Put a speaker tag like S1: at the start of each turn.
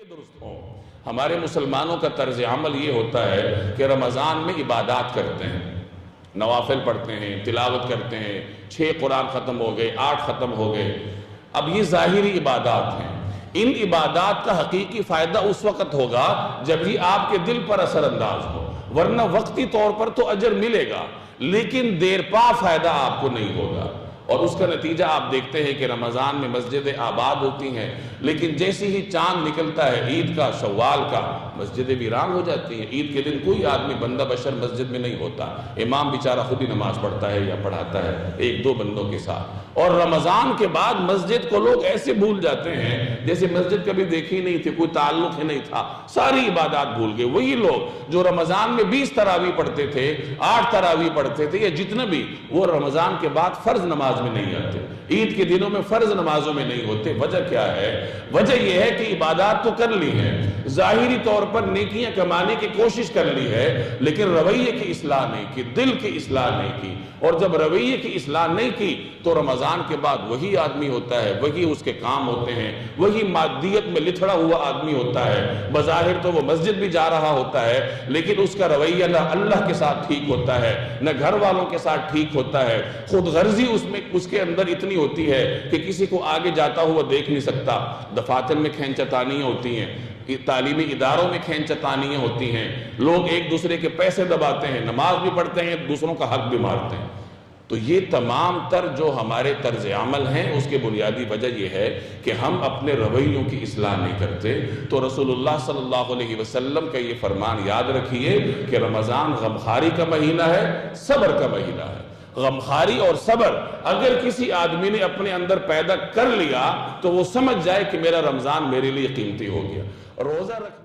S1: رویے درست ہوں۔ ہمارے مسلمانوں کا طرز عمل یہ ہوتا ہے کہ رمضان میں عبادات کرتے ہیں، نوافل پڑھتے ہیں، تلاوت کرتے ہیں، 6 قرآن ختم ہو گئے، 8 ختم ہو گئے۔ اب یہ ظاہری عبادات ہیں۔ ان عبادات کا حقیقی فائدہ اس وقت ہوگا جب یہ آپ کے دل پر اثر انداز ہو، ورنہ وقتی طور پر تو اجر ملے گا لیکن دیر پا فائدہ آپ کو نہیں ہوگا۔ اور اس کا نتیجہ آپ دیکھتے ہیں کہ رمضان میں مسجدیں آباد ہوتی ہیں، لیکن جیسے ہی چاند نکلتا ہے عید کا، شوال کا، مسجدیں ویران ہو جاتی ہیں۔ عید کے دن کوئی آدمی بندہ بشر مسجد میں نہیں ہوتا، امام بیچارہ خود ہی نماز پڑھتا ہے یا پڑھاتا ہے 1-2 بندوں کے ساتھ۔ اور رمضان کے بعد مسجد کو لوگ ایسے بھول جاتے ہیں جیسے مسجد کبھی دیکھی نہیں تھی، کوئی تعلق ہی نہیں تھا، ساری عبادات بھول گئے۔ وہی لوگ جو رمضان میں 20 تراویح پڑھتے تھے، 8 تراویح پڑھتے تھے یا جتنا بھی، وہ رمضان کے بعد فرض نماز میں نہیں آتے، عید کے دنوں میں فرض نمازوں میں نہیں ہوتے۔ وجہ کیا ہے؟ وجہ یہ ہے کہ عبادات تو کر لی ہے، ظاہری طور پر نیکیاں کمانے کی کوشش کر لی ہے، لیکن رویے کی اصلاح نہیں کی، دل کی اصلاح نہیں کی۔ اور جب رویے کی اصلاح نہیں کی تو رمضان کے بعد وہی آدمی ہوتا ہے، وہی اس کے کام ہوتے ہیں، وہی مادیت میں لتھڑا ہوا آدمی ہوتا ہے۔ بظاہر تو وہ مسجد بھی جا رہا ہوتا ہے لیکن اس کا رویہ نہ اللہ کے ساتھ ٹھیک ہوتا ہے، نہ گھر والوں کے ساتھ ٹھیک ہوتا ہے۔ خود غرضی اس کے اندر اتنی ہوتی ہے کہ کسی کو آگے جاتا ہوا دیکھ نہیں سکتا۔ دفاتر میں کھینچتانیاں ہوتی ہیں، تعلیمی اداروں میں کھینچتانیاں ہوتی ہیں، لوگ ایک دوسرے کے پیسے دباتے ہیں، نماز بھی پڑھتے ہیں، دوسروں کا حق بھی مارتے ہیں۔ تو یہ تمام تر جو ہمارے طرز عمل ہیں اس کے بنیادی وجہ یہ ہے کہ ہم اپنے رویوں کی اصلاح نہیں کرتے۔ تو رسول اللہ صلی اللہ علیہ وسلم کا یہ فرمان یاد رکھیے کہ رمضان غمخواری کا مہینہ ہے، صبر کا مہینہ ہے۔ غمخواری اور صبر اگر کسی آدمی نے اپنے اندر پیدا کر لیا تو وہ سمجھ جائے کہ میرا رمضان میرے لیے قیمتی ہو گیا۔ روزہ رکھ